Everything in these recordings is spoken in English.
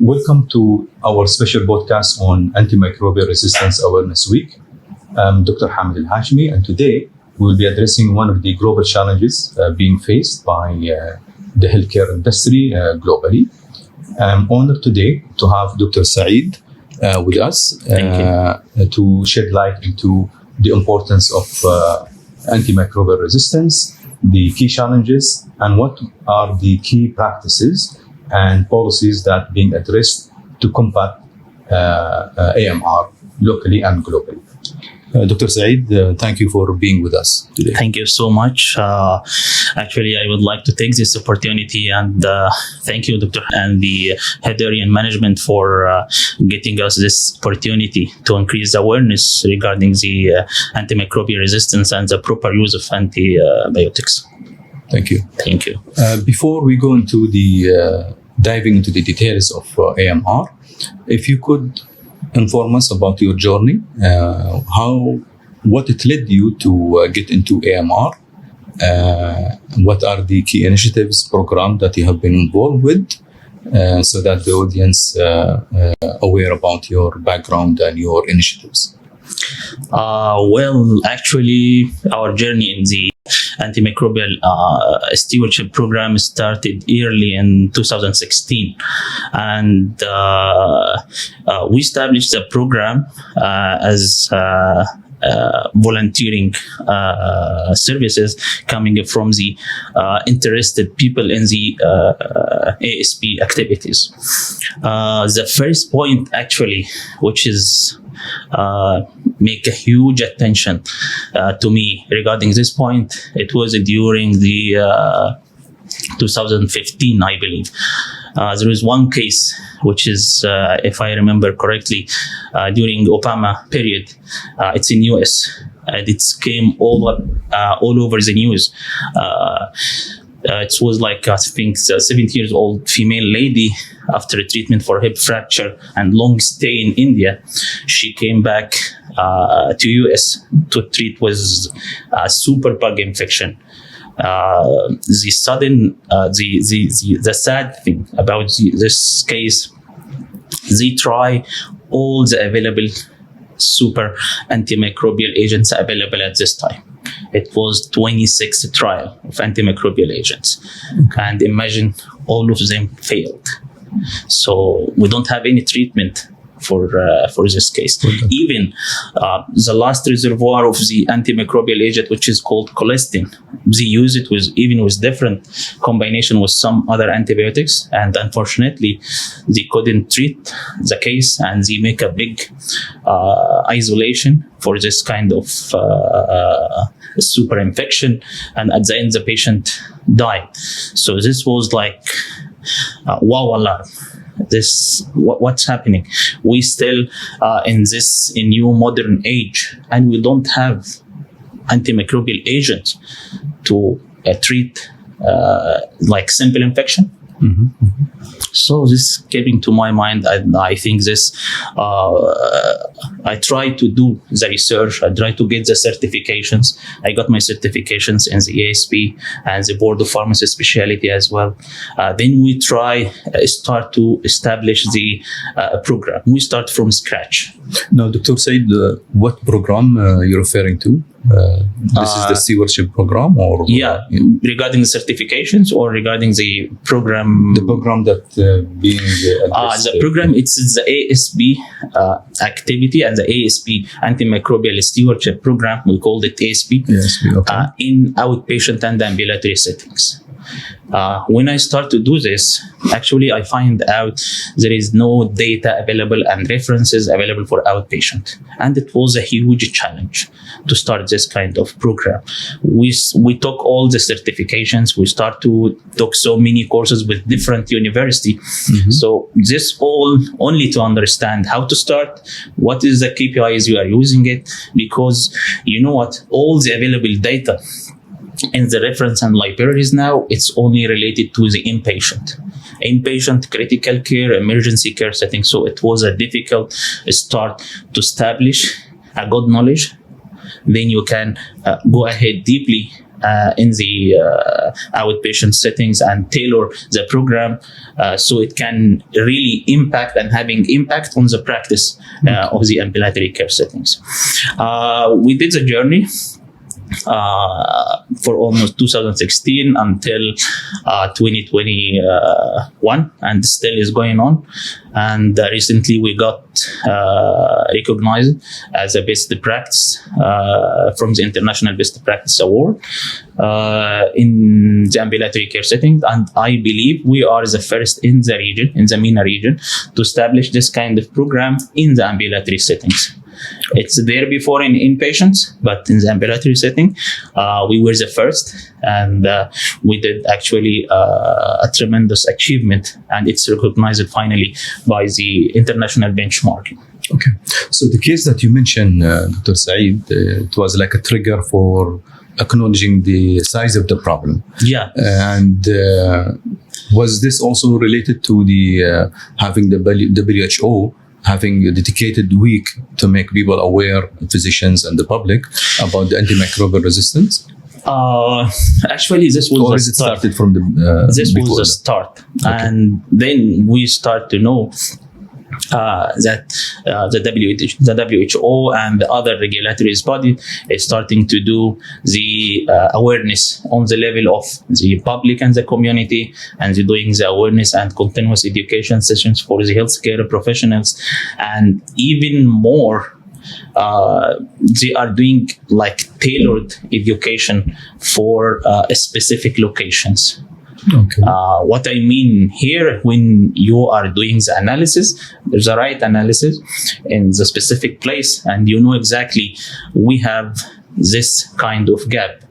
Welcome to our special podcast on Antimicrobial Resistance Awareness Week. I'm Dr. Hamid Al-Hashmi, and today we'll be addressing one of the global challenges being faced by the healthcare industry globally. I'm honored today to have Dr. Saeed with us to shed light into the importance of antimicrobial resistance, the key challenges, and what are the key practices and policies that being addressed to combat AMR locally and globally. Dr. Saeed, thank you for being with us today. Thank you so much. Actually, I would like to take this opportunity and thank you, Dr. and the head area and management for getting us this opportunity to increase awareness regarding the antimicrobial resistance and the proper use of antibiotics. Thank you. Thank you. Before we go into the diving into the details of AMR, if you could inform us about your journey, what it led you to get into AMR, what are the key initiatives, programs that you have been involved with, so that the audience aware about your background and your initiatives. Well, actually, our journey in the antimicrobial stewardship program started early in 2016, and we established the program as volunteering services coming from the interested people in the ASP activities. The first point, actually, which is make a huge attention to me regarding this point, it was during the 2015, I believe. There is one case which is, if I remember correctly, during Obama period. It's in US, and it came all over the news. It was like, I think, a 70 years old female lady after a treatment for hip fracture and long stay in India. She came back to US to treat with a superbug infection. The sad thing about this case, they try all the available super antimicrobial agents available at this time. It was 26 trial of antimicrobial agents, and imagine all of them failed. So we don't have any treatment for this case. Okay. Even the last reservoir of the antimicrobial agent, which is called colistin, they use it with different combination with some other antibiotics, and unfortunately they couldn't treat the case, and they make a big isolation for this kind of super infection, and at the end the patient died. So this was like wow alarm. What's happening? We still in this new modern age, and we don't have antimicrobial agents to treat like simple infection. Mm-hmm. So this came into my mind, and I think this I tried to do the research. I tried to get the certifications. I got my certifications in the ASP and the Board of Pharmacy Specialty as well. Then we start to establish the program. We start from scratch. Now, Dr. Said, what program you're referring to? This is the stewardship program, or regarding the certifications, or regarding the program? The program that being the program, it's the ASP activity and the ASP antimicrobial stewardship program. We called it ASP. Okay. In outpatient and ambulatory settings. When I start to do this, actually I find out there is no data available and references available for outpatient, and it was a huge challenge to start this kind of program. We took all the certifications. We start to took so many courses with different university. Mm-hmm. So this all only to understand how to start, what is the KPIs you are using it, because you know what, all the available data in the reference and libraries now, it's only related to the inpatient critical care, emergency care setting. So it was a difficult start to establish a good knowledge. Then you can go ahead deeply in the outpatient settings and tailor the program so it can really impact and having impact on the practice of the ambulatory care settings. We did the journey for almost 2016 until 2021, and still is going on. And recently we got recognized as a best practice from the International Best Practice Award in the ambulatory care setting. And I believe we are the first in the region, in the MENA region, to establish this kind of program in the ambulatory settings. It's there before in inpatients, but in the ambulatory setting, we were the first, and we did actually a tremendous achievement, and it's recognized finally by the international benchmarking. Okay, so the case that you mentioned, Dr. Saeed, it was like a trigger for acknowledging the size of the problem. Yeah. And was this also related to the having the WHO having a dedicated week to make people aware, physicians and the public, about the antimicrobial resistance? Actually, this was or the is it start. started from the This was before the that? start, Okay. and then we start to know that the WHO and the other regulatory body is starting to do the awareness on the level of the public and the community, and they're doing the awareness and continuous education sessions for the healthcare professionals, and even more. They are doing like tailored education for specific locations. Okay. What I mean here, when you are doing the analysis, there's a right analysis in the specific place, and you know exactly we have this kind of gap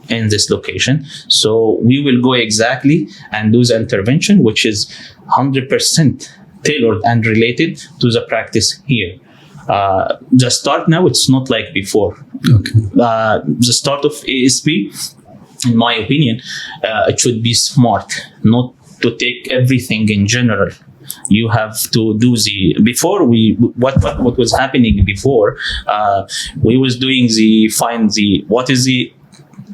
in this location. So we will go exactly and do the intervention, which is 100% tailored and related to the practice here. The start now, it's not like before. Okay. The start of ASP, in my opinion, it should be smart, not to take everything in general. You have to do the before we what was happening before. We was doing what is the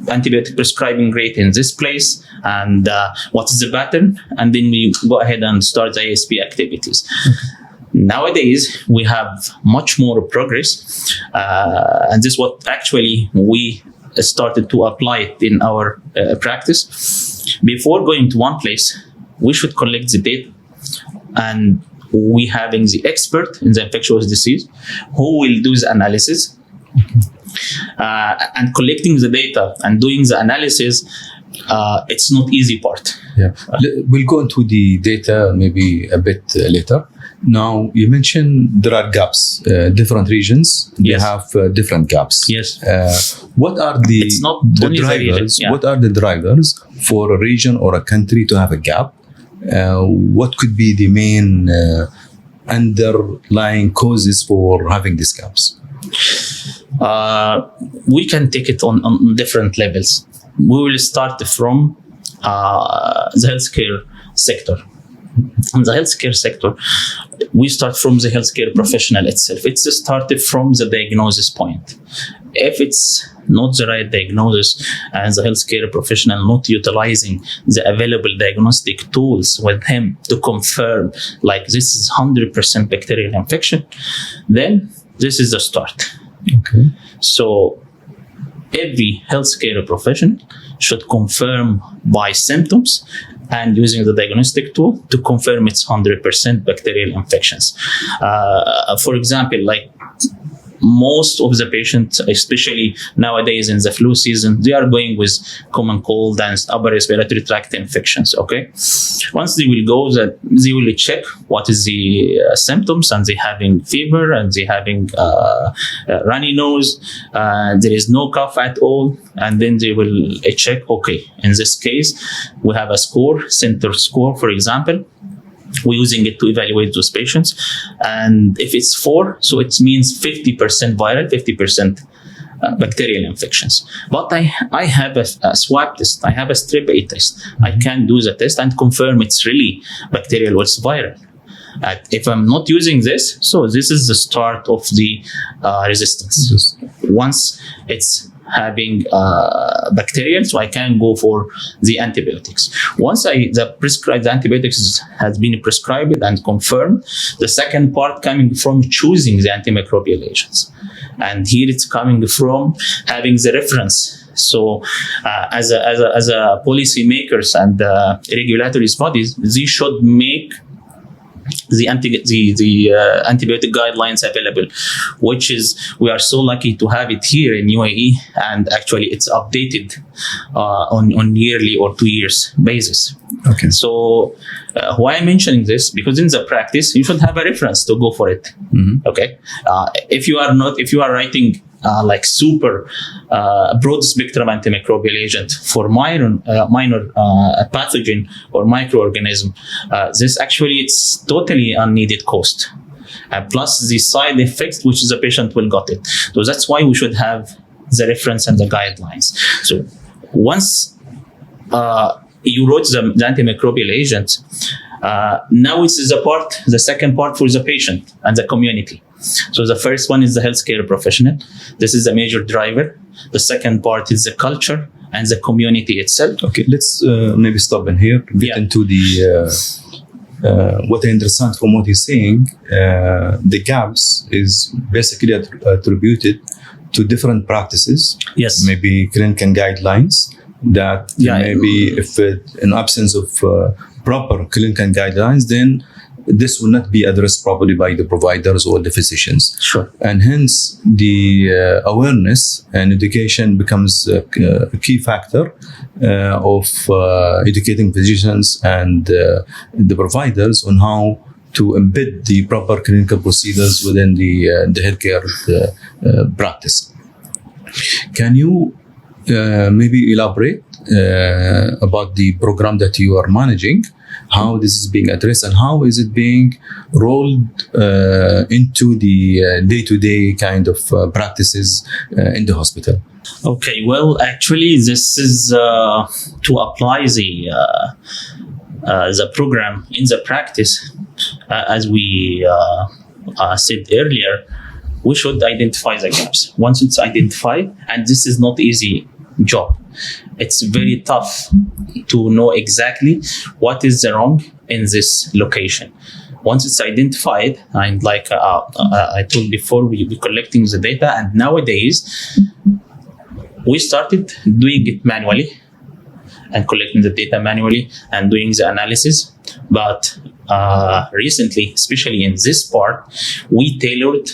antibiotic prescribing rate in this place, and what is the pattern, and then we go ahead and start the ASP activities. Nowadays, we have much more progress, and this is what actually we started to apply it in our practice. Before going to one place, we should collect the data, and we having the expert in the infectious disease who will do the analysis, and collecting the data and doing the analysis. It's not easy part. Yeah, we'll go into the data maybe a bit later. Now, you mentioned there are gaps. Different regions, they Yes. have different gaps. Yes. What are the, It's not the only the region, drivers? yeah. What are the drivers for a region or a country to have a gap? What could be the main underlying causes for having these gaps? We can take it on different levels. We will start from the healthcare sector. In the healthcare sector, we start from the healthcare professional itself. It's started from the diagnosis point. If it's not the right diagnosis and the healthcare professional not utilizing the available diagnostic tools with him to confirm like this is 100% bacterial infection, then this is the start. Okay. So every healthcare professional should confirm by symptoms and using the diagnostic tool to confirm it's 100% bacterial infections. For example, like most of the patients, especially nowadays in the flu season, they are going with common cold and upper respiratory tract infections. Okay, once they will go, that they will check what is the symptoms, and they having fever, and they having runny nose. There is no cough at all, and then they will check. Okay, in this case, we have a score, center score, for example. We're using it to evaluate those patients. And if it's 4, so it means 50% viral, 50% bacterial infections. But I have a swab test. I have a strep A test. I can do the test and confirm it's really bacterial or it's viral. If I'm not using this, so this is the start of the resistance. Once it's having bacterial, so I can go for the antibiotics. Once the antibiotics has been prescribed and confirmed, the second part coming from choosing the antimicrobial agents. And here it's coming from having the reference. So as a policymakers and regulatory bodies, they should make the antibiotic guidelines available, which is, we are so lucky to have it here in UAE, and actually it's updated on yearly or 2 years basis. Okay. So why I'm mentioning this, because in the practice you should have a reference to go for it. Mm-hmm. Okay. If you are writing like super broad spectrum antimicrobial agent for minor pathogen or microorganism, this actually it's totally unneeded cost, plus the side effects which the patient will got it. So that's why we should have the reference and the guidelines. So once you wrote the antimicrobial agent, now it's the second part for the patient and the community. So the first one is the healthcare professional. This is a major driver. The second part is the culture and the community itself. Okay, let's maybe stop in here, get into the what I understand from what he's saying. The gaps is basically attributed to different practices. Yes. Maybe clinical guidelines that maybe if in absence of proper clinical guidelines, then this will not be addressed properly by the providers or the physicians. Sure. And hence the awareness and education becomes a key factor of educating physicians and the providers on how to embed the proper clinical procedures within the healthcare practice. Can you maybe elaborate about the program that you are managing, how this is being addressed, and how is it being rolled into the day-to-day kind of practices in the hospital? Okay, well, actually, this is to apply the program in the practice. As we said earlier, we should identify the gaps. Once it's identified, and this is not easy job. It's very tough to know exactly what is the wrong in this location. Once it's identified, and like I told before, we be collecting the data, and nowadays we started doing it manually and collecting the data manually and doing the analysis. But recently, especially in this part, we tailored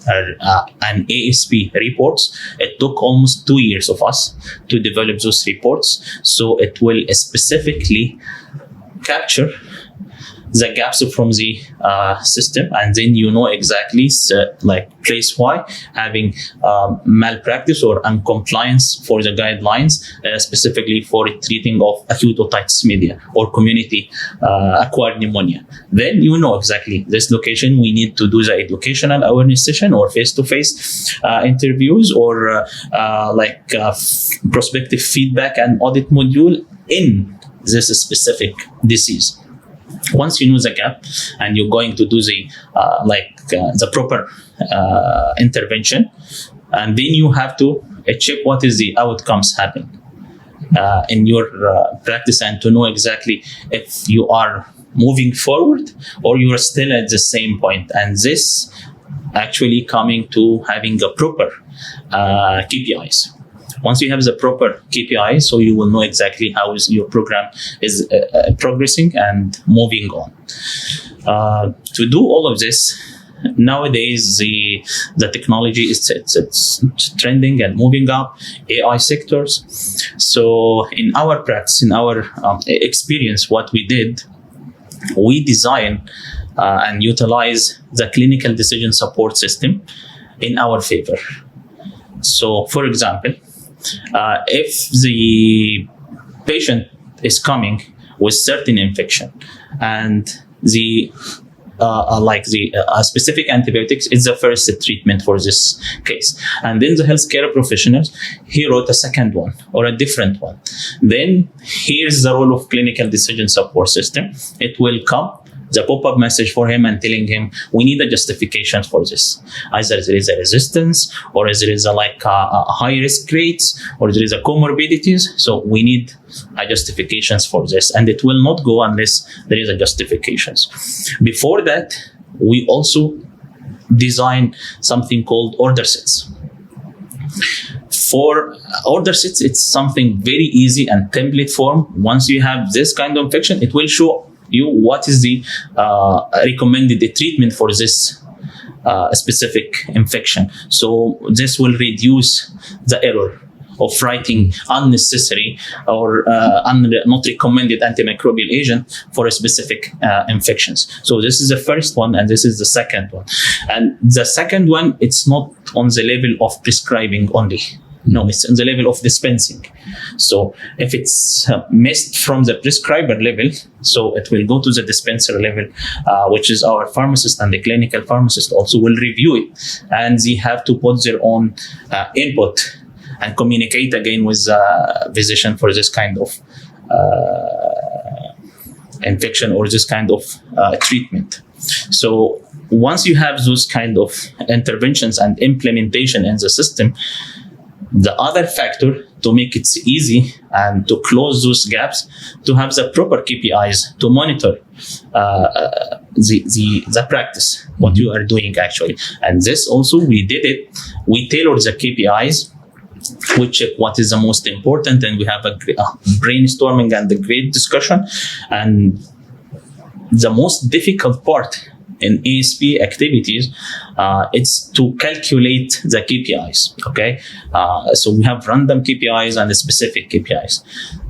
an ASP reports. It took almost 2 years of us to develop those reports. So it will specifically capture the gaps from the system, and then you know exactly like place why having malpractice or uncompliance for the guidelines, specifically for treating of acute otitis media or community acquired pneumonia. Then you know exactly this location we need to do the educational awareness session or face-to-face interviews or prospective feedback and audit module in this specific disease. Once you know the gap and you're going to do the proper intervention, and then you have to check what is the outcomes happen in your practice, and to know exactly if you are moving forward or you are still at the same point. And this actually coming to having a proper KPIs. Once you have the proper KPI, so you will know exactly how is your program is progressing and moving on. To do all of this, nowadays the technology is it's trending and moving up, AI sectors. So in our practice, in our experience, what we did, we design and utilize the clinical decision support system in our favor. So for example, if the patient is coming with certain infection and the specific antibiotics is the first treatment for this case, and then the healthcare professionals, he wrote a second one or a different one, then here's the role of clinical decision support system. It will come the pop-up message for him and telling him we need a justification for this. Either there is a resistance, or there is a high risk rates, or there is a comorbidities. So we need a justifications for this, and it will not go unless there is a justifications. Before that, we also design something called order sets. For order sets, it's something very easy and template form. Once you have this kind of infection, it will show you what is the recommended treatment for this specific infection. So this will reduce the error of writing unnecessary or not recommended antimicrobial agent for a specific infections. So this is the first one, and this is the second one. And the second one, it's not on the level of prescribing only. No, it's on the level of dispensing. So if it's missed from the prescriber level, so it will go to the dispenser level, which is our pharmacist and the clinical pharmacist also will review it, and they have to put their own input and communicate again with the physician for this kind of infection or this kind of treatment. So once you have those kind of interventions and implementation in the system, the other factor to make it easy and to close those gaps, to have the proper KPIs to monitor the practice, what you are doing actually. And this also, we did it. We tailored the KPIs. We check what is the most important, and we have a brainstorming and a great discussion. And the most difficult part in ASP activities, it's to calculate the KPIs. Okay, so we have random KPIs and specific KPIs.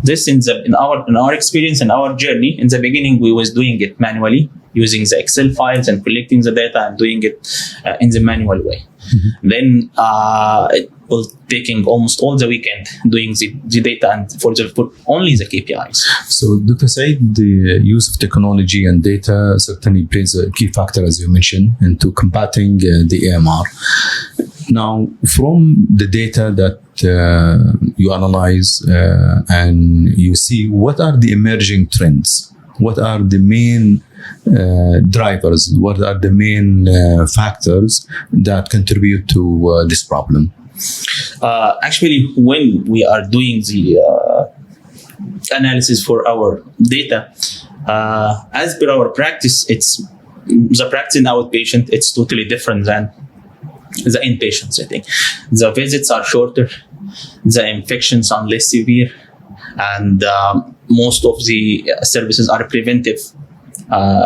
This in our experience and our journey. In the beginning, we was doing it manually using the Excel files and collecting the data and doing it in the manual way. Mm-hmm. Then it will taking almost all the weekend doing the data and for only the KPIs. So, Dr. Said, the use of technology and data certainly plays a key factor, as you mentioned, into combating the AMR. Now, from the data that you analyze and you see, what are the emerging trends? What are the main drivers? What are the main factors that contribute to this problem? Actually, when we are doing the analysis for our data, as per our practice, it's the practice in outpatient, it's totally different than the inpatient setting. The visits are shorter, the infections are less severe, and most of the services are preventive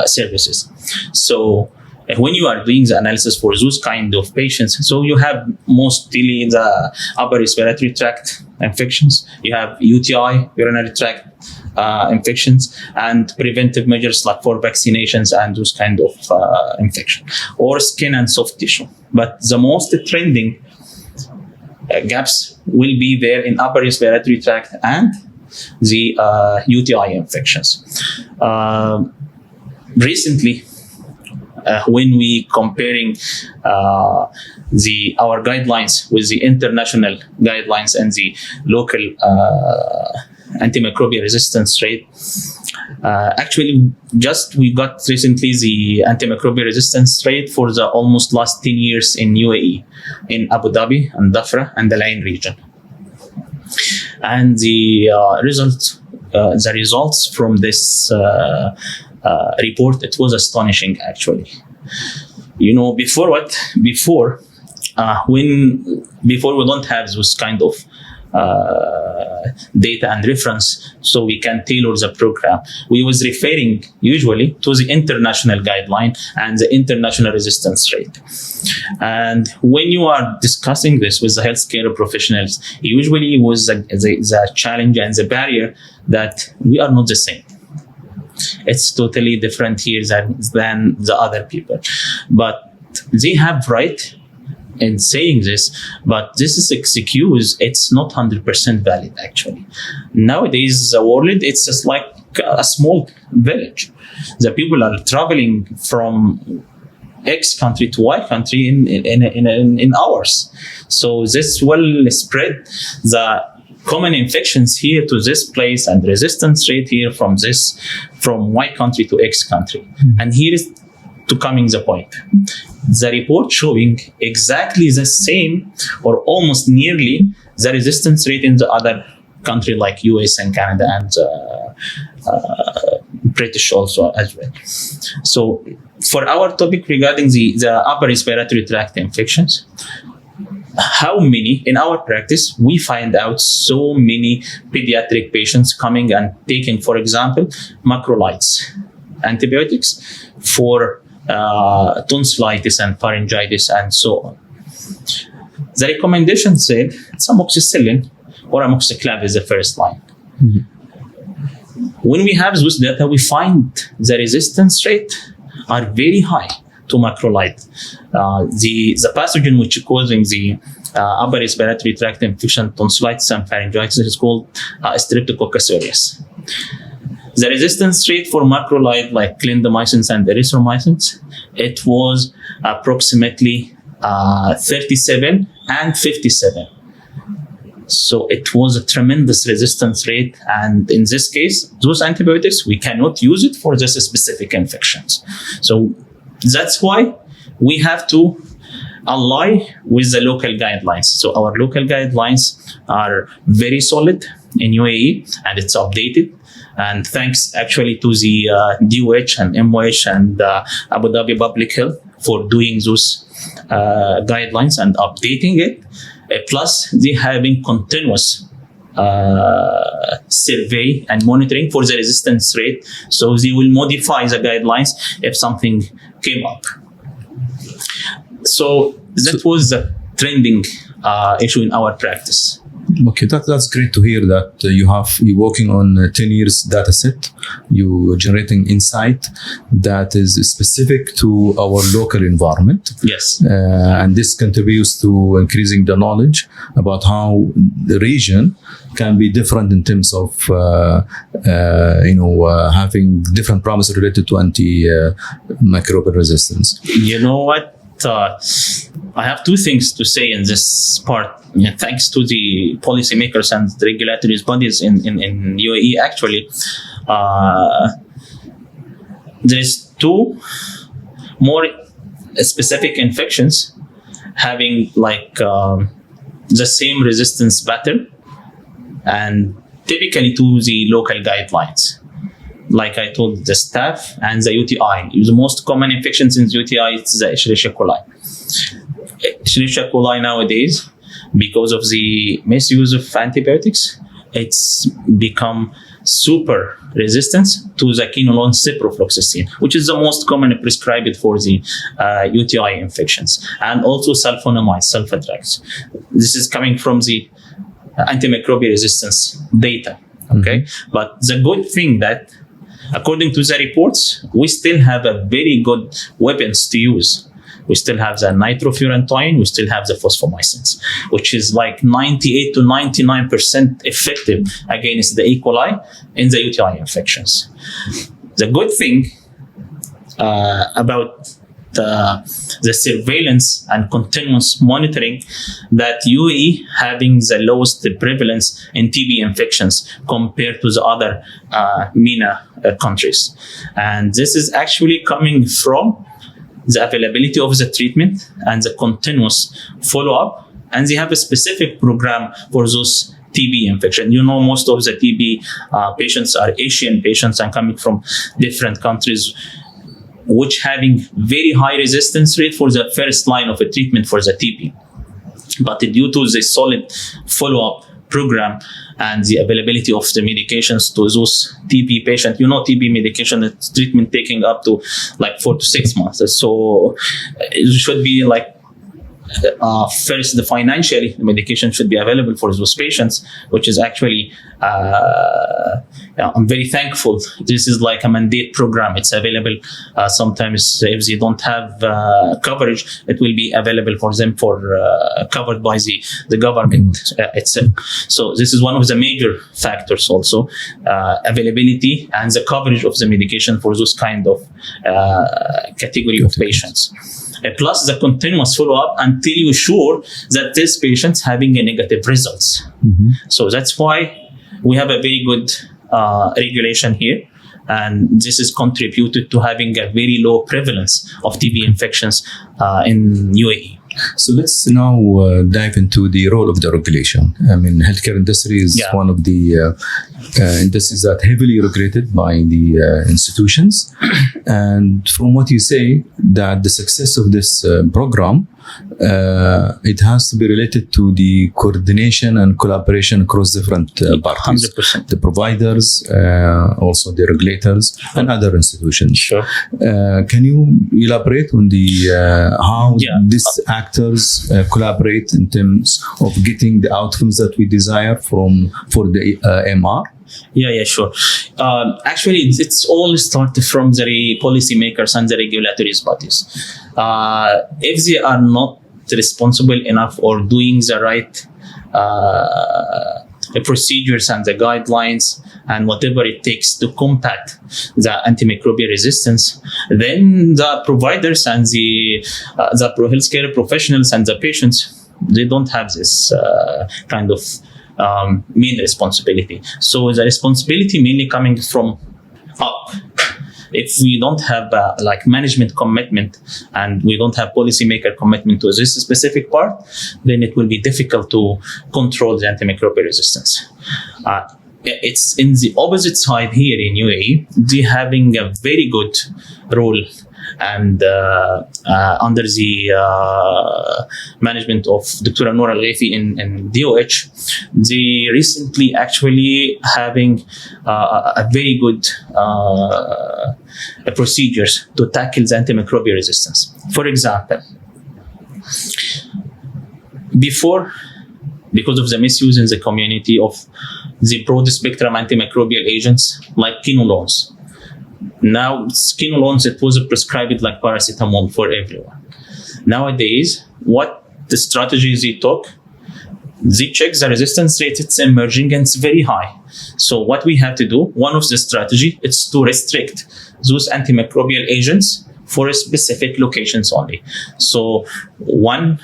services. So when you are doing the analysis for those kind of patients, so you have mostly the upper respiratory tract infections, you have UTI, urinary tract infections, and preventive measures like for vaccinations and those kind of infection, or skin and soft tissue. But the most trending gaps will be there in upper respiratory tract and the UTI infections. Recently, when we comparing our guidelines with the international guidelines and the local antimicrobial resistance rate, actually just we got recently the antimicrobial resistance rate for the almost last 10 years in UAE, in Abu Dhabi and Dhafra and the Line region. And the results from this report, it was astonishing actually. You know, before we don't have those kind of data and reference, so we can tailor the program. We was referring usually to the international guideline and the international resistance rate. And when you are discussing this with the healthcare professionals, usually it was the challenge and the barrier that we are not the same. It's totally different here than the other people. But they have right in saying this, but this is excuse. It's not 100% valid actually. Nowadays, the world, it's just like a small village. The people are traveling from X country to Y country in hours. So this will spread the common infections here to this place and resistance rate here from Y country to X country. And here is to coming the point. The report showing exactly the same or almost nearly the resistance rate in the other country like US and Canada and British also as well. So for our topic regarding the upper respiratory tract infections, how many in our practice we find out so many pediatric patients coming and taking, for example, macrolides, antibiotics for tonsillitis and pharyngitis and so on. The recommendation said it's amoxicillin or amoxiclav is the first line. When we have those data, we find the resistance rate are very high to macrolide. The pathogen which is causing the upper respiratory tract infection, tonsillitis and pharyngitis is called Streptococcus aureus. The resistance rate for macrolide like clindamycins and erythromycins, it was approximately 37 and 57. So it was a tremendous resistance rate. And in this case, those antibiotics, we cannot use it for this specific infections. So that's why we have to ally with the local guidelines. So our local guidelines are very solid in UAE and it's updated. And thanks actually to the DOH and MOH and Abu Dhabi Public Health for doing those guidelines and updating it. Plus, they having continuous survey and monitoring for the resistance rate. So they will modify the guidelines if something came up. So that was the trending issue in our practice. Okay, that's great to hear that you're working on a 10 years data set. You're generating insight that is specific to our local environment. Yes. And this contributes to increasing the knowledge about how the region can be different in terms of having different problems related to antimicrobial resistance. You know what? I have two things to say in this part. Yeah, thanks to the policymakers and the regulatory bodies in UAE, actually, there's two more specific infections having like the same resistance pattern and typically to the local guidelines. Like I told, the staph and the UTI. The most common infections in UTI is the Escherichia coli. Escherichia coli nowadays, because of the misuse of antibiotics, it's become super resistant to the quinolone ciprofloxacin, which is the most commonly prescribed for the UTI infections, and also sulfonamide, sulfadrax. This is coming from the antimicrobial resistance data. Okay, but the good thing that according to the reports, we still have a very good weapons to use. We still have the nitrofurantoin, we still have the phosphomycins, which is like 98 to 99% effective against the E. coli in the UTI infections. The good thing about the surveillance and continuous monitoring that UAE having the lowest prevalence in TB infections compared to the other MENA countries. And this is actually coming from the availability of the treatment and the continuous follow-up. And they have a specific program for those TB infection. You know, most of the TB patients are Asian patients and coming from different countries, which having very high resistance rate for the first line of a treatment for the TB. But due to the solid follow-up program and the availability of the medications to those TB patients, you know, TB medication treatment taking up to like 4 to 6 months. So it should be like first, the financially, the medication should be available for those patients, which is actually, I'm very thankful. This is like a mandate program. It's available. Sometimes if they don't have coverage, it will be available for them for covered by the government itself. So this is one of the major factors also, availability and the coverage of the medication for those kind of category of patients. plus the continuous follow-up until you're sure that this patient's having a negative results. So that's why we have a very good regulation here. And this is contributed to having a very low prevalence of TB infections in UAE. So let's now dive into the role of the regulation. I mean, healthcare industry is one of the industries that heavily regulated by the institutions. And from what you say, that the success of this program, it has to be related to the coordination and collaboration across different parties. 100%. The providers, also the regulators, and other institutions. Sure. Can you elaborate on the how these actors collaborate in terms of getting the outcomes that we desire for the AMR? Yeah, sure. Actually, it's all started from the policymakers and the regulatory bodies. If they are not responsible enough or doing the right procedures and the guidelines and whatever it takes to combat the antimicrobial resistance, then the providers and the healthcare professionals and the patients, they don't have this kind of main responsibility. So the responsibility mainly coming from up. If we don't have like management commitment and we don't have policymaker commitment to this specific part, then it will be difficult to control the antimicrobial resistance. It's in the opposite side here in UAE, they having a very good role and under the management of Dr. Noor Al-Ghaifi in DOH, they recently actually having a very good procedures to tackle the antimicrobial resistance. For example, before, because of the misuse in the community of the broad spectrum antimicrobial agents like quinolones, now quinolones, it was prescribed like paracetamol for everyone. Nowadays, what the strategies they took, they check the resistance rate, it's emerging and it's very high. So what we have to do, one of the strategy, is to restrict those antimicrobial agents for specific locations only. So one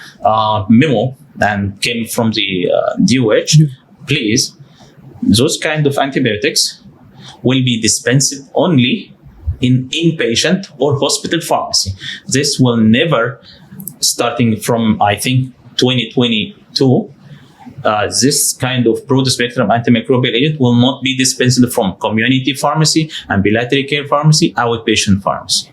memo and came from the DOH, please, those kind of antibiotics will be dispensed only in inpatient or hospital pharmacy. This will never, starting from, I think, 2022, this kind of broad spectrum antimicrobial agent will not be dispensed from community pharmacy, ambulatory care pharmacy, outpatient pharmacy.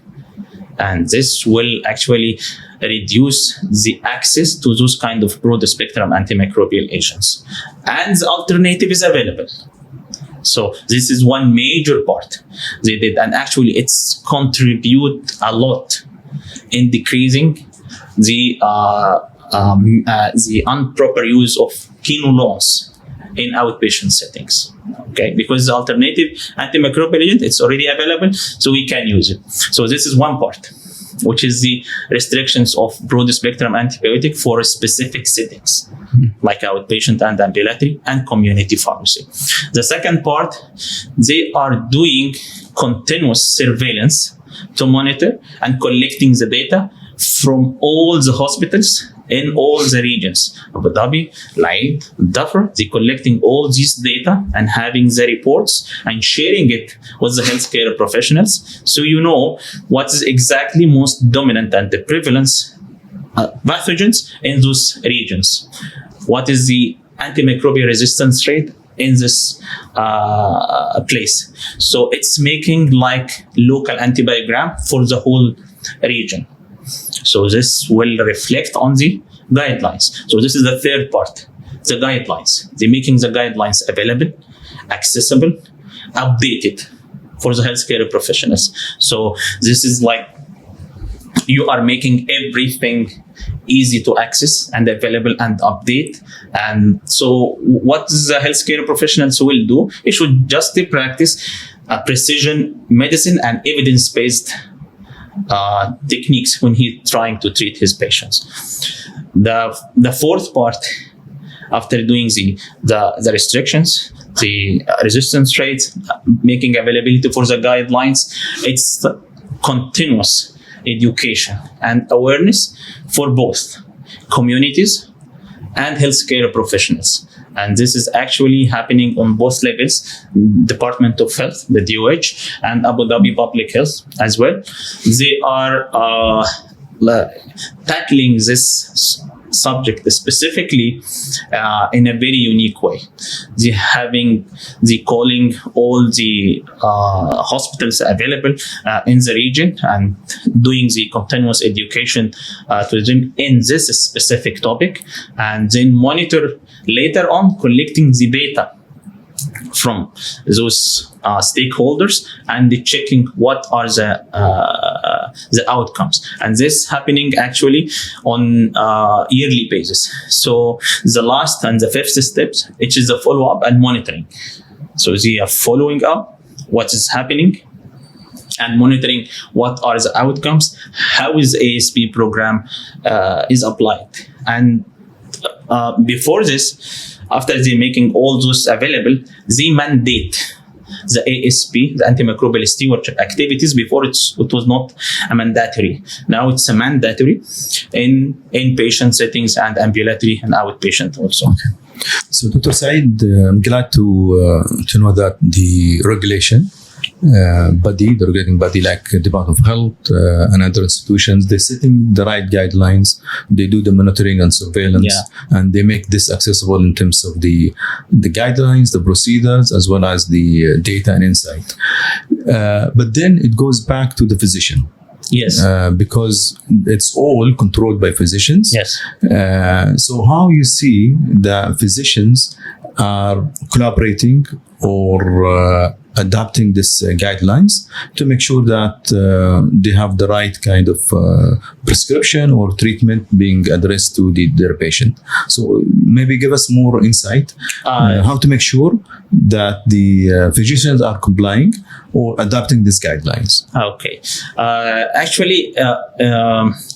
And this will actually reduce the access to those kind of broad spectrum antimicrobial agents. And the alternative is available. So this is one major part they did, and actually it's contribute a lot in decreasing the improper use of quinolones in outpatient settings. Okay, because the alternative antimicrobial agent, it's already available, so we can use it. So this is one part, which is the restrictions of broad spectrum antibiotic for specific settings, like outpatient and ambulatory and community pharmacy. The second part, they are doing continuous surveillance to monitor and collecting the data from all the hospitals in all the regions. Abu Dhabi, Laid, Dhafar, they collecting all this data and having the reports and sharing it with the healthcare professionals. So you know what is exactly most dominant and the prevalence pathogens in those regions. What is the antimicrobial resistance rate in this place. So it's making like local antibiogram for the whole region. So this will reflect on the guidelines. So this is the third part, the guidelines. They're making the guidelines available, accessible, updated for the healthcare professionals. So this is like you are making everything easy to access and available and update. And so what the healthcare professionals will do, it should just practice precision medicine and evidence-based techniques when he's trying to treat his patients. The fourth part, after doing the restrictions, the resistance rates, making availability for the guidelines, it's continuous education and awareness for both communities and healthcare professionals. And this is actually happening on both levels, Department of Health, the DOH, and Abu Dhabi Public Health as well. They are tackling this subject specifically in a very unique way. They calling all the hospitals available in the region and doing the continuous education to them in this specific topic, and then monitor later on collecting the data from those stakeholders and checking what are the outcomes. And this happening actually on yearly basis. So the last and the fifth steps, which is the follow-up and monitoring. So they are following up what is happening and monitoring what are the outcomes, how is the ASP program is applied. And before this, after they making all those available, they mandate the ASP, the antimicrobial stewardship activities. Before it was not a mandatory. Now it's a mandatory in inpatient settings and ambulatory and outpatient also. Okay. So Dr. Saeed, I'm glad to know that the regulation body, the regulating body like Department of Health and other institutions, they're setting the right guidelines, they do the monitoring and surveillance, and they make this accessible in terms of the guidelines, the procedures, as well as the data and insight. But then it goes back to the physician. Yes. Because it's all controlled by physicians. Yes. So how you see the physicians are collaborating or adapting these guidelines to make sure that they have the right kind of prescription or treatment being addressed to their patient. So maybe give us more insight how to make sure that the physicians are complying or adapting these guidelines. Okay. Actually,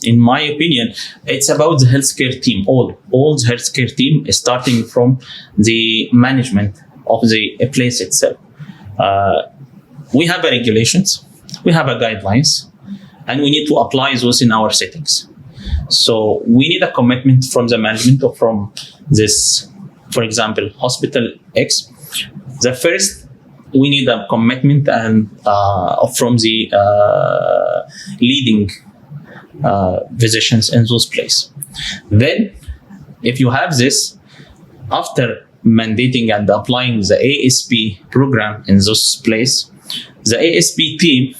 in my opinion, it's about the healthcare team. All the healthcare team is starting from the management of the place itself. We have regulations, we have guidelines, and we need to apply those in our settings. So we need a commitment from the management or from this, for example, hospital X. The first, we need a commitment and from the leading physicians in those places. Then, if you have this, after mandating and applying the ASP program in those places, the ASP team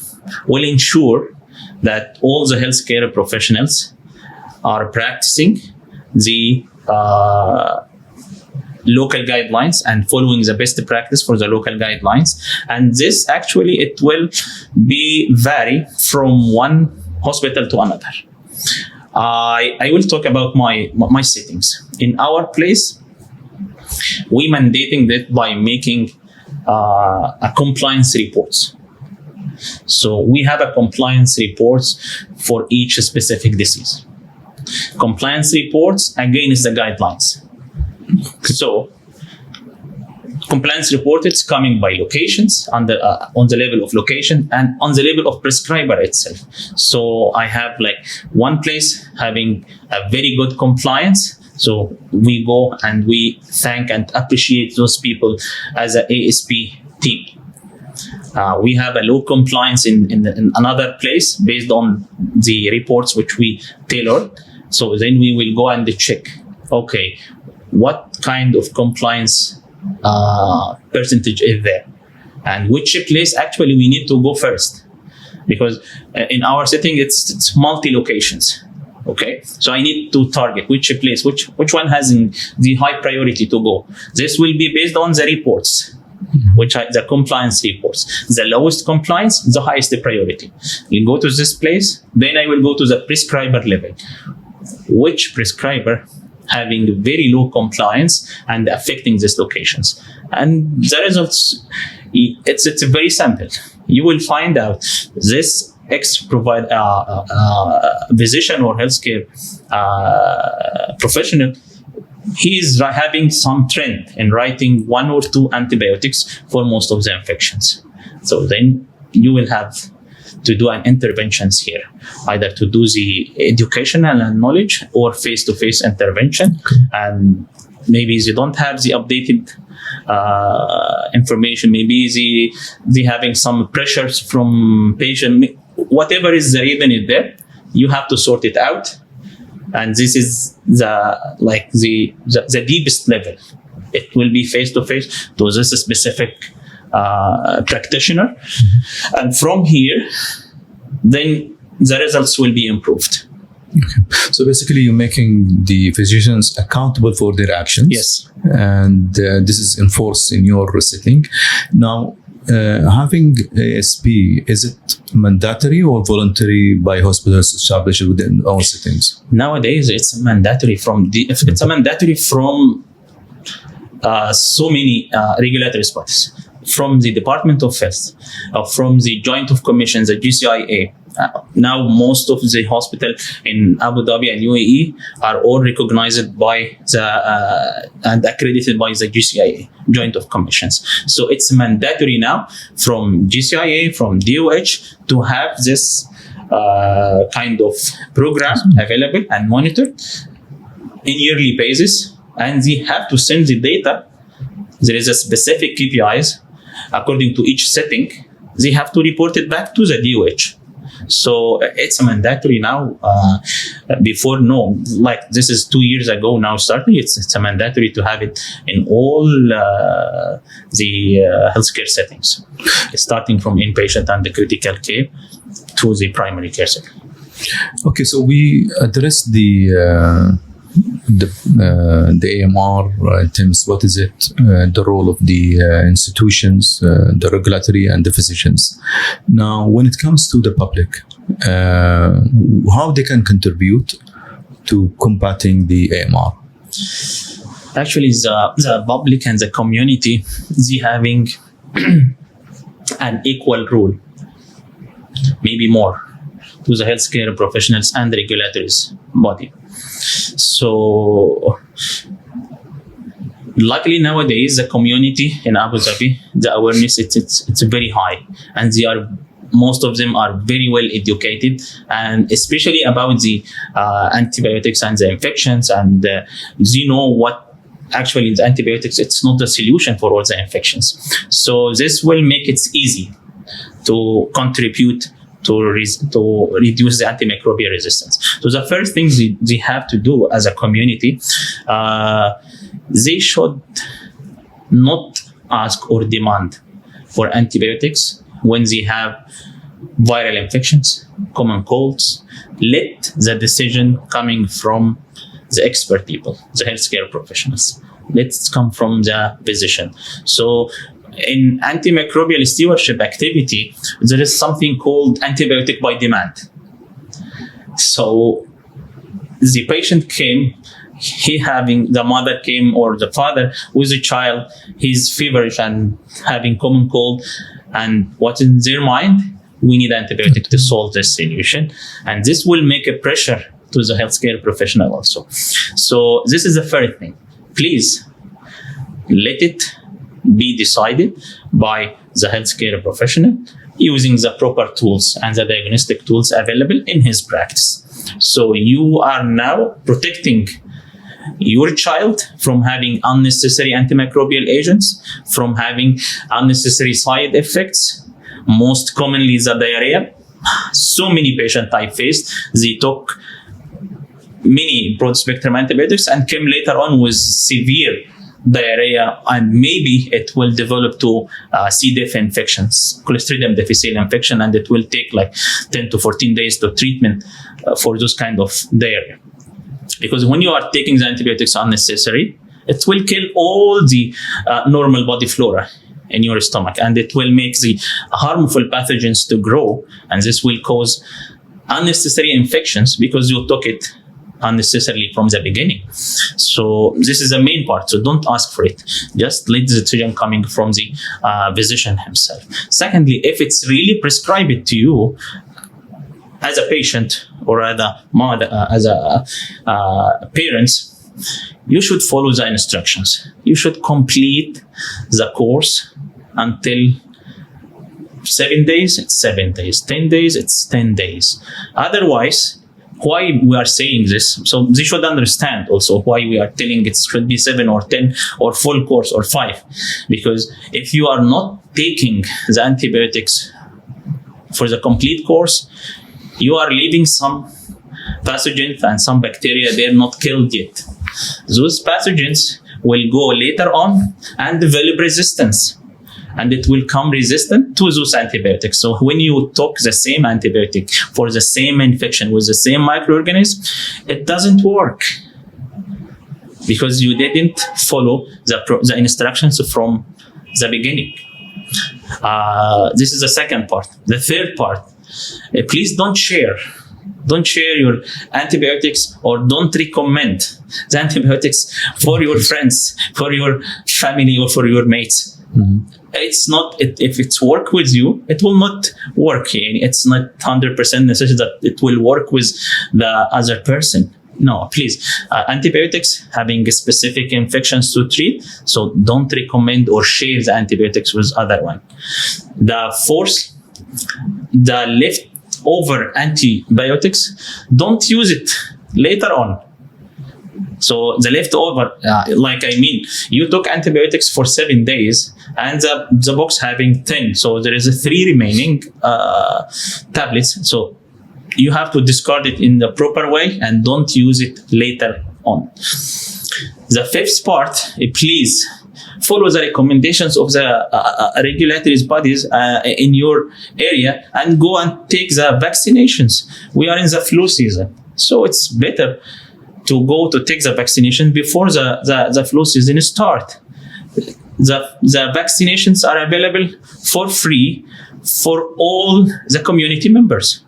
will ensure that all the healthcare professionals are practicing the local guidelines and following the best practice for the local guidelines. And this actually, it will be vary from one hospital to another. I will talk about my settings. In our place, we mandating that by making a compliance reports. So we have a compliance reports for each specific disease. Compliance reports against the guidelines. So compliance report, it's coming by locations on the level of location and on the level of prescriber itself. So I have like one place having a very good compliance. So we go and we thank and appreciate those people as an ASP team. We have a low compliance in another place based on the reports which we tailored. So then we will go and check, okay, what kind of compliance percentage is there? And which place actually we need to go first? Because in our setting, it's multi-locations. Okay, so I need to target which place, which one has the high priority to go. This will be based on the reports, which are the compliance reports. The lowest compliance, the highest priority. You go to this place, then I will go to the prescriber level. Which prescriber having very low compliance and affecting these locations? And the results, it's very simple. You will find out this X provide physician or healthcare professional, he is having some trend in writing 1 or 2 antibiotics for most of the infections. So then you will have to do an interventions here, either to do the educational and knowledge or face-to-face intervention. And maybe they don't have the updated information. Maybe they having some pressures from patient. Whatever is the reason is there, you have to sort it out. And this is the deepest level. It will be face-to-face to this specific practitioner. And from here, then the results will be improved. Okay. So basically, you're making the physicians accountable for their actions. Yes. And this is enforced in your setting. Now, having ASP, is it mandatory or voluntary by hospitals established within our settings? Nowadays, it's mandatory from so many regulatory bodies, from the Department of Health, from the Joint of Commissions, the GCIA. Now, most of the hospitals in Abu Dhabi and UAE are all recognized by and accredited by the GCIA, Joint of Commissions. So it's mandatory now from GCIA, from DOH, to have this kind of program available and monitored in yearly basis. And they have to send the data. There is a specific KPIs according to each setting. They have to report it back to the DOH. So it's mandatory now. Before, no, like this is 2 years ago now starting. It's a mandatory to have it in all the healthcare settings, starting from inpatient and the critical care to the primary care setting. Okay, so we addressed the AMR in terms, what is it, the role of the institutions, the regulatory and the physicians. Now, when it comes to the public, how they can contribute to combating the AMR? Actually, the public and the community, they having an equal role, maybe more, to the healthcare professionals and regulatory body. So, luckily nowadays, the community in Abu Dhabi, the awareness, it's very high, and most of them are very well educated, and especially about the antibiotics and the infections, and they know what actually the antibiotics, it's not the solution for all the infections. So this will make it easy to contribute to reduce the antimicrobial resistance. So the first thing they have to do as a community, they should not ask or demand for antibiotics when they have viral infections, common colds. Let the decision coming from the expert people, the healthcare professionals. Let's come from the physician. So in antimicrobial stewardship activity, there is something called antibiotic by demand. So the patient came, the mother came or the father with a child, he's feverish and having common cold, and what's in their mind? We need antibiotic to solve this solution. And this will make a pressure to the healthcare professional also. So this is the first thing. Please let it be decided by the healthcare professional using the proper tools and the diagnostic tools available in his practice. So you are now protecting your child from having unnecessary antimicrobial agents, from having unnecessary side effects, most commonly the diarrhea. So many patients I faced, they took many broad-spectrum antibiotics and came later on with severe diarrhea, and maybe it will develop to C. diff infections, Clostridium difficile infection, and it will take like 10 to 14 days to treatment for those kind of diarrhea. Because when you are taking the antibiotics unnecessary, it will kill all the normal body flora in your stomach, and it will make the harmful pathogens to grow, and this will cause unnecessary infections because you took it unnecessarily from the beginning. So this is the main part. So don't ask for it. Just let the decision coming from the physician himself. Secondly, if it's really prescribed to you as a patient or as a mother, as a parents, you should follow the instructions. You should complete the course until 7 days, it's 7 days. 10 days, it's 10 days. Otherwise, why we are saying this? So they should understand also why we are telling it should be 7 or 10 or full course or 5. Because if you are not taking the antibiotics for the complete course, you are leaving some pathogens and some bacteria, they're not killed yet. Those pathogens will go later on and develop resistance, and it will come resistant to those antibiotics. So when you took the same antibiotic for the same infection with the same microorganism, it doesn't work because you didn't follow the instructions from the beginning. This is the second part. The third part, please don't share your antibiotics, or don't recommend the antibiotics for your friends, for your family, or for your mates. It's not, if it's work with you, it will not work. It's not 100% necessary that it will work with the other person. No, please. Antibiotics having specific infections to treat, so don't recommend or share the antibiotics with other one. The fourth, the leftover antibiotics, don't use it later on. So the leftover, you took antibiotics for 7 days and the box having 10. So there is a 3 remaining tablets. So you have to discard it in the proper way and don't use it later on. The fifth part, please follow the recommendations of the regulatory bodies in your area and go and take the vaccinations. We are in the flu season, so it's better to go to take the vaccination before the flu season start. The vaccinations are available for free for all the community members.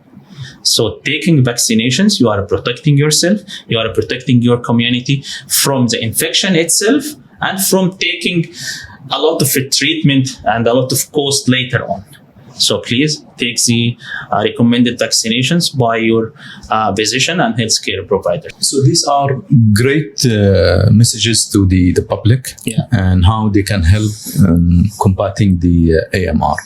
So taking vaccinations, you are protecting yourself, you are protecting your community from the infection itself and from taking a lot of treatment and a lot of cost later on. So please take the recommended vaccinations by your physician and healthcare provider. So these are great messages to the public, and how they can help combating the AMR.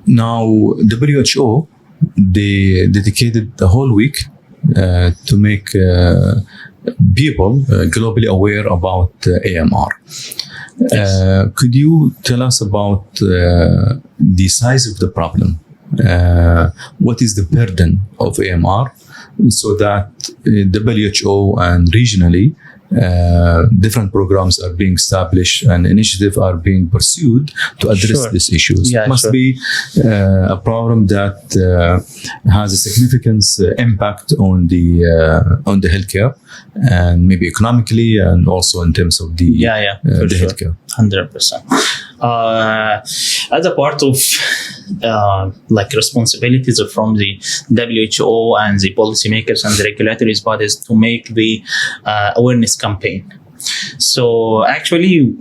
Now, WHO, they dedicated the whole week to make people globally aware about AMR. Could you tell us about the size of the problem? What is the burden of AMR, so that WHO and regionally different programs are being established and initiatives are being pursued to address these issues? It must be a problem that has a significant impact on the healthcare, and maybe economically, and also in terms of the healthcare. 100%. As a part of responsibilities from the WHO and the policymakers and the regulatory bodies to make the awareness campaign. So actually,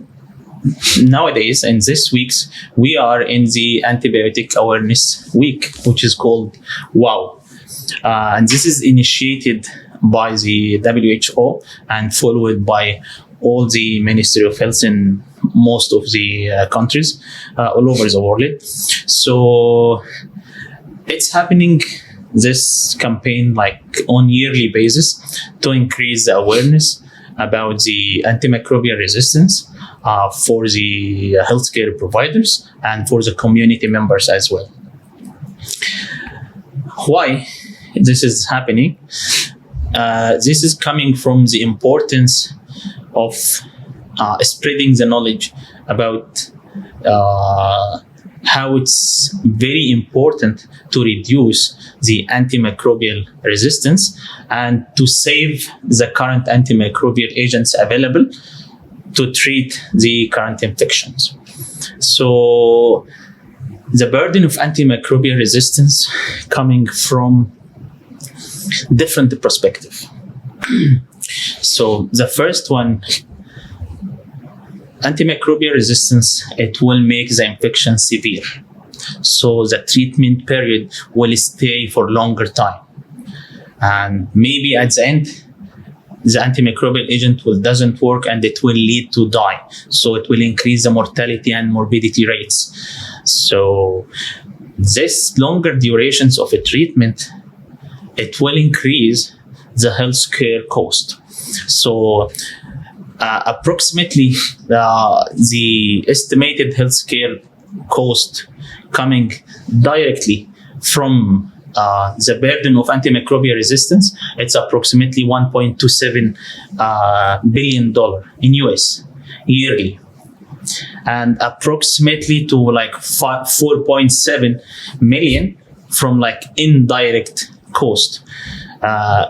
nowadays, in this weeks, we are in the Antibiotic Awareness Week, which is called WOW. And this is initiated by the WHO and followed by all the Ministry of Health in most of the countries all over the world. So it's happening, this campaign, on yearly basis to increase the awareness about the antimicrobial resistance for the healthcare providers and for the community members as well. Why this is happening? This is coming from the importance of spreading the knowledge about how it's very important to reduce the antimicrobial resistance and to save the current antimicrobial agents available to treat the current infections. So the burden of antimicrobial resistance coming from different perspective. So the first one, antimicrobial resistance, it will make the infection severe. So the treatment period will stay for longer time. And maybe at the end, the antimicrobial agent doesn't work and it will lead to die. So it will increase the mortality and morbidity rates. So this longer durations of a treatment, it will increase the healthcare cost. So approximately the estimated healthcare cost coming directly from the burden of antimicrobial resistance, it's approximately $1.27 billion in US yearly, and approximately to like 4.7 million from like indirect cost.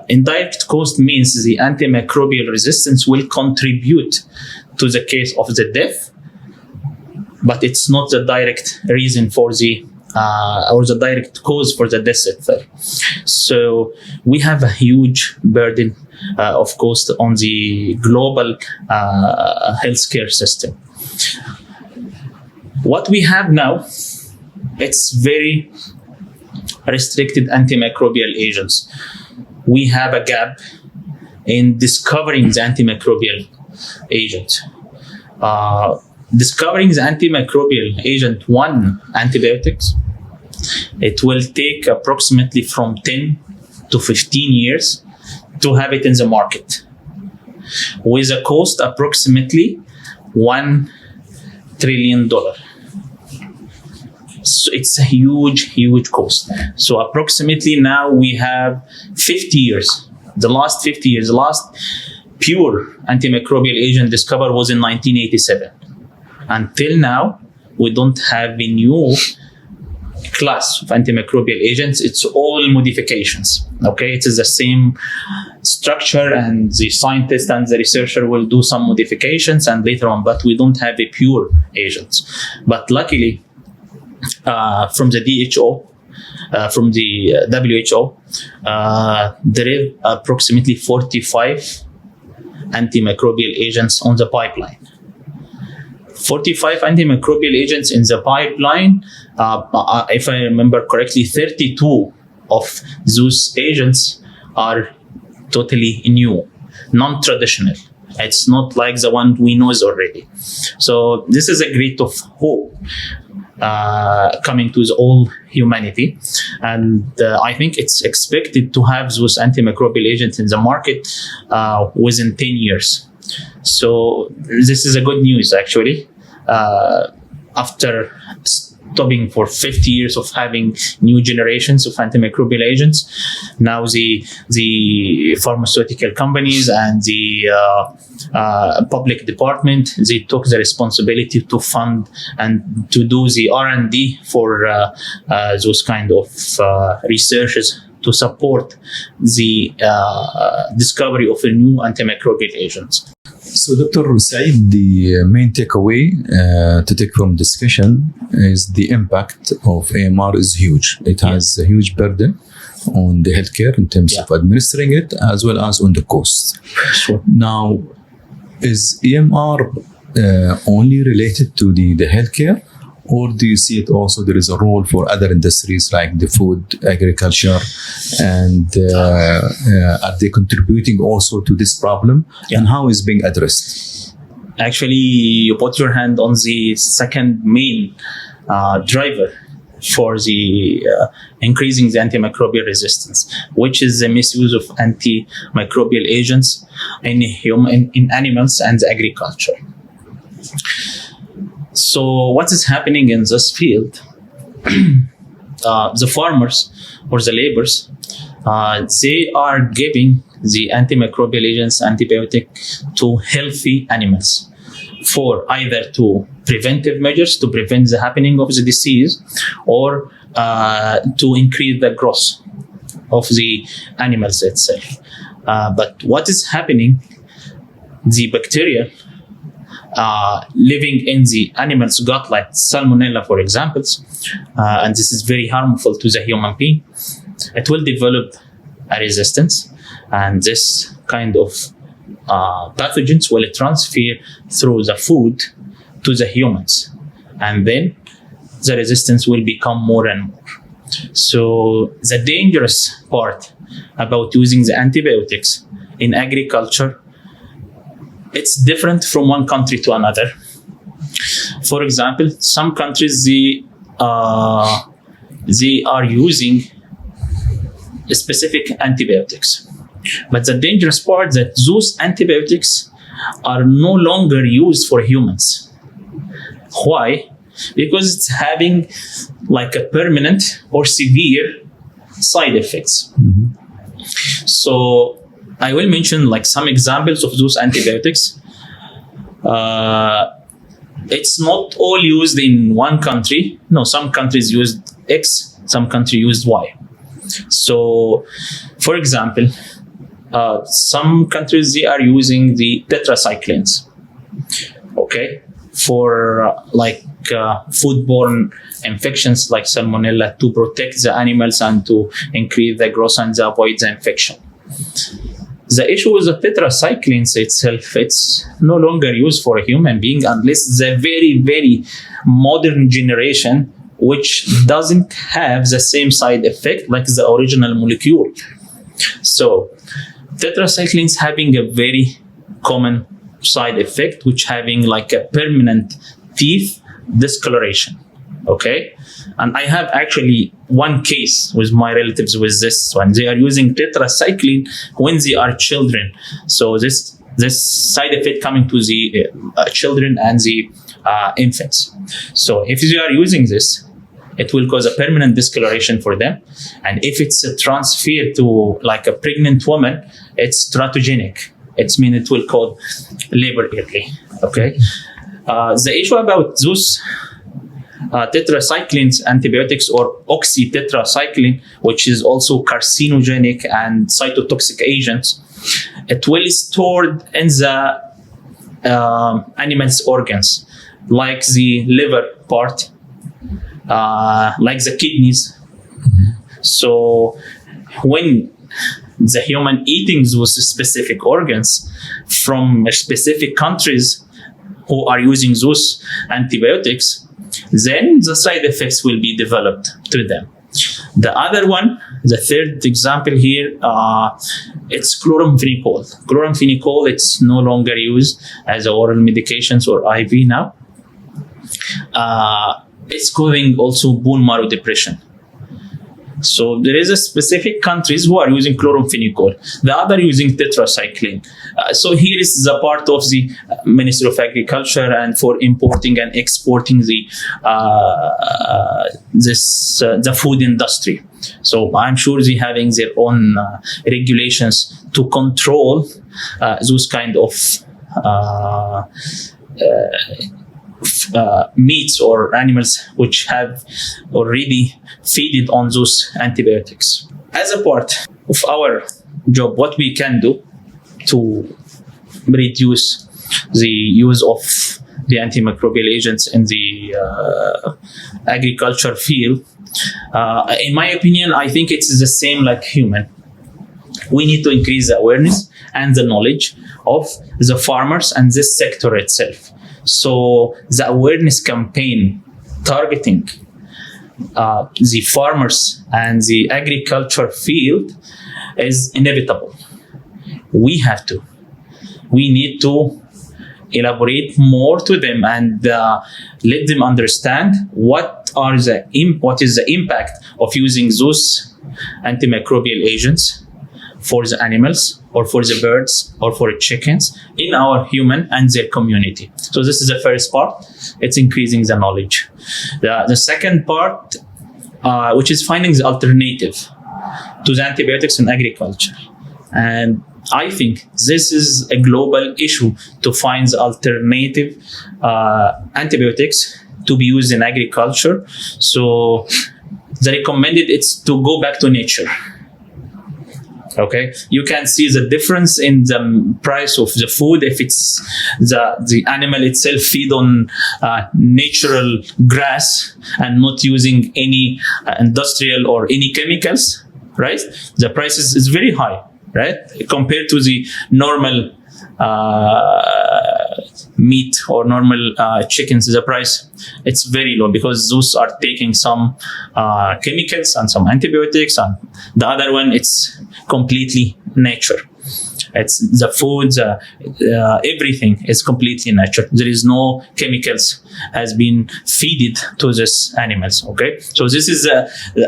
Indirect cost means the antimicrobial resistance will contribute to the case of the death, but it's not the direct reason for the or the direct cause for the death itself. So we have a huge burden of cost on the global healthcare system. What we have now, it's very restricted antimicrobial agents. We have a gap in discovering the antimicrobial agent. Discovering the antimicrobial agent, one, antibiotics, it will take approximately from 10 to 15 years to have it in the market, with a cost approximately $1 trillion. So it's a huge cost. So approximately now we have 50 years. The last 50 years, the last pure antimicrobial agent discovered was in 1987. Until now, we don't have a new class of antimicrobial agents. It's all modifications. Okay, it is the same structure, and the scientist and the researcher will do some modifications and later on, but we don't have a pure agent. But luckily, from the WHO, from the WHO, there is approximately 45 antimicrobial agents on the pipeline. 45 antimicrobial agents in the pipeline. If I remember correctly, 32 of those agents are totally new, non-traditional. It's not like the one we know already. So this is a great of hope coming to the all humanity, and I think it's expected to have those antimicrobial agents in the market within 10 years. So this is a good news actually. After stopping for 50 years of having new generations of antimicrobial agents, now the pharmaceutical companies and the public department, they took the responsibility to fund and to do the R&D for those kind of researches to support the discovery of a new antimicrobial agents. So, Dr. Saeed, the main takeaway to take from discussion is the impact of AMR is huge. It has a huge burden on the healthcare in terms of administering it, as well as on the cost. Sure. Now, is AMR only related to the healthcare, or do you see it also there is a role for other industries like the food, agriculture, and are they contributing also to this problem, and how is being addressed? Actually, you put your hand on the second main driver for the increasing the antimicrobial resistance, which is the misuse of antimicrobial agents in animals and agriculture. So what is happening in this field? The farmers or the laborers, they are giving the antimicrobial agents, antibiotic, to healthy animals for either to preventive measures to prevent the happening of the disease, or to increase the growth of the animals itself. But what is happening? The bacteria living in the animal's gut, like salmonella, for example, and this is very harmful to the human being, it will develop a resistance, and this kind of pathogens will transfer through the food to the humans, and then the resistance will become more and more. So the dangerous part about using the antibiotics in agriculture, it's different from one country to another. For example, some countries, they they are using specific antibiotics. But the dangerous part that those antibiotics are no longer used for humans. Why? Because it's having like a permanent or severe side effects. So I will mention like some examples of those antibiotics. It's not all used in one country. No, some countries used X, some countries used Y. So, for example, some countries, they are using the tetracyclines, okay, for foodborne infections like salmonella, to protect the animals and to increase the growth and avoid the infection. The issue with the tetracyclines itself, it's no longer used for a human being unless the very, very modern generation, which doesn't have the same side effect like the original molecule. So tetracyclines having a very common side effect, which having like a permanent teeth discoloration. Okay, and I have actually one case with my relatives with this one. They are using tetracycline when they are children. So this side effect coming to the children and the infants. So if they are using this, it will cause a permanent discoloration for them. And if it's a transfer to like a pregnant woman, it's teratogenic. It means it will cause labor early. Okay. The issue about those tetracyclines antibiotics, or oxytetracycline, which is also carcinogenic and cytotoxic agents, it will stored in the animal's organs, like the liver part, like the kidneys. So when the human eating those specific organs from specific countries who are using those antibiotics, then the side effects will be developed to them. The other one, the third example here, it's chloramphenicol. Chloramphenicol, it's no longer used as oral medications or IV now. It's causing also bone marrow depression. So there is a specific countries who are using chloramphenicol, the other using tetracycline. So here is the part of the Ministry of Agriculture and for importing and exporting the food industry. So I'm sure they having their own regulations to control those kind of meats or animals which have already feeded on those antibiotics. As a part of our job, what we can do to reduce the use of the antimicrobial agents in the agriculture field, in my opinion, I think it's the same like human. We need to increase the awareness and the knowledge of the farmers and this sector itself. So the awareness campaign targeting the farmers and the agriculture field is inevitable. We need to elaborate more to them and let them understand what is the impact of using those antimicrobial agents for the animals or for the birds or for the chickens in our human and their community. So this is the first part. It's increasing the knowledge. The second part, which is finding the alternative to the antibiotics in agriculture. And I think this is a global issue to find the alternative antibiotics to be used in agriculture. So the recommended is to go back to nature. Okay, you can see the difference in the price of the food if it's the animal itself feed on natural grass and not using any industrial or any chemicals, right? The price is very high, right? Compared to the normal meat or normal chickens, the price, it's very low because those are taking some chemicals and some antibiotics, and the other one, it's completely nature. It's the food, everything is completely natural. There is no chemicals has been feeded to these animals. Okay, so this is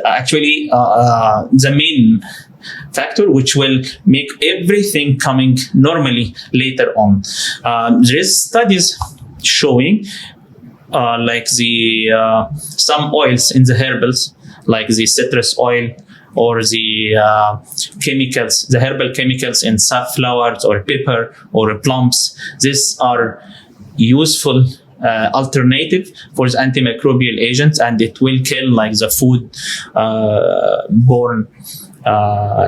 actually the main factor which will make everything coming normally later on. There is studies showing like the some oils in the herbals, like the citrus oil or the chemicals, the herbal chemicals in safflowers or pepper or plums. These are useful alternative for the antimicrobial agents, and it will kill like the food borne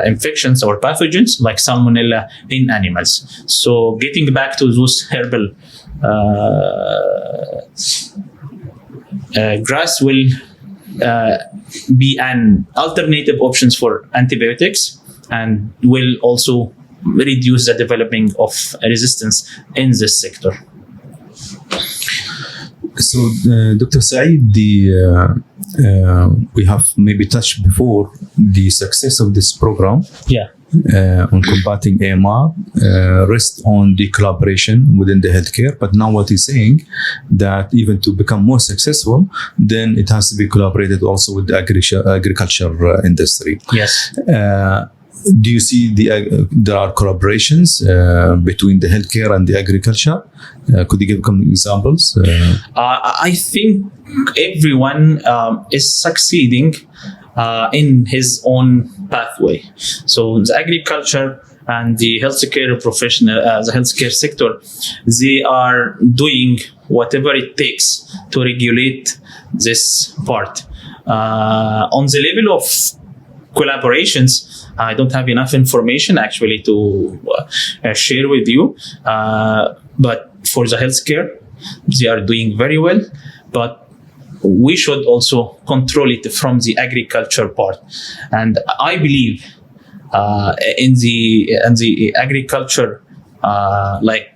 infections or pathogens like salmonella in animals. So getting back to those herbal grass will be an alternative options for antibiotics, and will also reduce the developing of resistance in this sector. So, Dr. Saeed, we have maybe touched before the success of this program. Yeah. On combating AMR rests on the collaboration within the healthcare. But now what he's saying that even to become more successful, then it has to be collaborated also with the agriculture industry. Yes. Do you see there are collaborations between the healthcare and the agriculture? Could you give some examples? I think everyone is succeeding in his own pathway. So the agriculture and the healthcare professional, the healthcare sector, they are doing whatever it takes to regulate this part. On the level of collaborations, I don't have enough information actually to share with you. But for the healthcare, they are doing very well. But we should also control it from the agriculture part. And I believe in the agriculture, like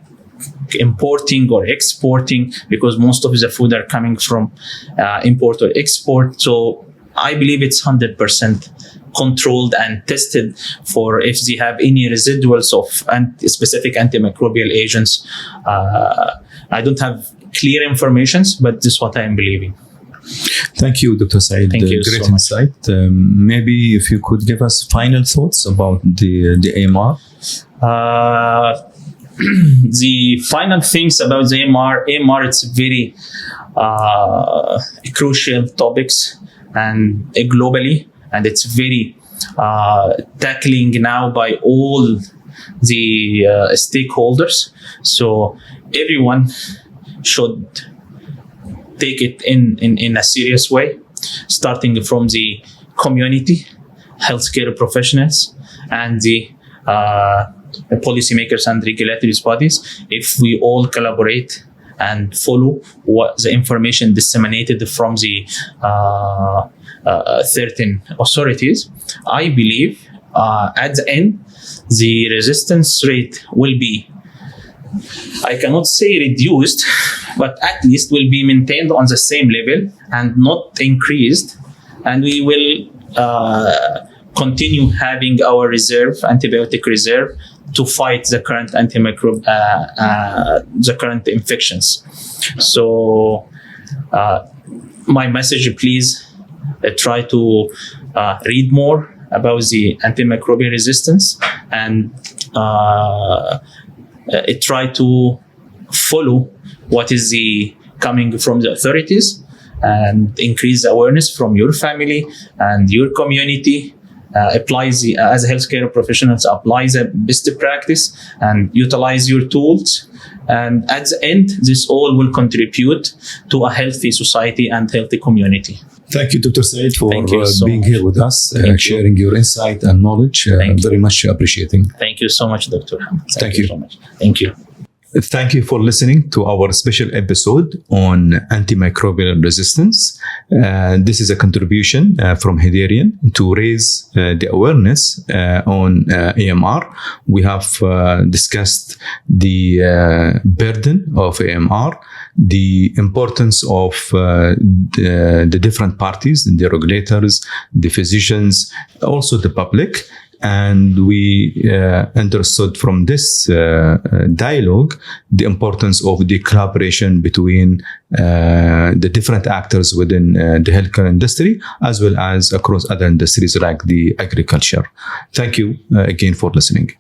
importing or exporting, because most of the food are coming from import or export. So I believe it's 100% controlled and tested for if they have any residuals of specific antimicrobial agents. I don't have clear information, but this is what I am believing. Thank you, Dr. Saeed. Thank you Great so much. insight. Maybe if you could give us final thoughts about the AMR. The final things about the AMR, it's very crucial topics and globally, and it's very tackling now by all the stakeholders. So everyone should take it in a serious way, starting from the community, healthcare professionals, and the policymakers and regulatory bodies. If we all collaborate and follow what the information disseminated from the certain authorities, I believe at the end, the resistance rate will be, I cannot say reduced, but at least will be maintained on the same level and not increased. And we will continue having our antibiotic reserve, to fight the current the current infections. So my message, please try to read more about the antimicrobial resistance, and try to follow what is the coming from the authorities, and increase the awareness from your family and your community. As healthcare professionals, apply the best practice and utilize your tools. And at the end, this all will contribute to a healthy society and healthy community. Thank you, Dr. Saeed, for so being much. here with us, sharing your insight and knowledge. Very much appreciating. Thank you so much, Dr. Hamid. Thank you so much. Thank you. Thank you for listening to our special episode on antimicrobial resistance. This is a contribution from Hederian to raise the awareness on AMR. We have discussed the burden of AMR, the importance of the different parties, the regulators, the physicians, also the public, And we understood from this dialogue the importance of the collaboration between the different actors within the healthcare industry, as well as across other industries like the agriculture. Thank you again for listening.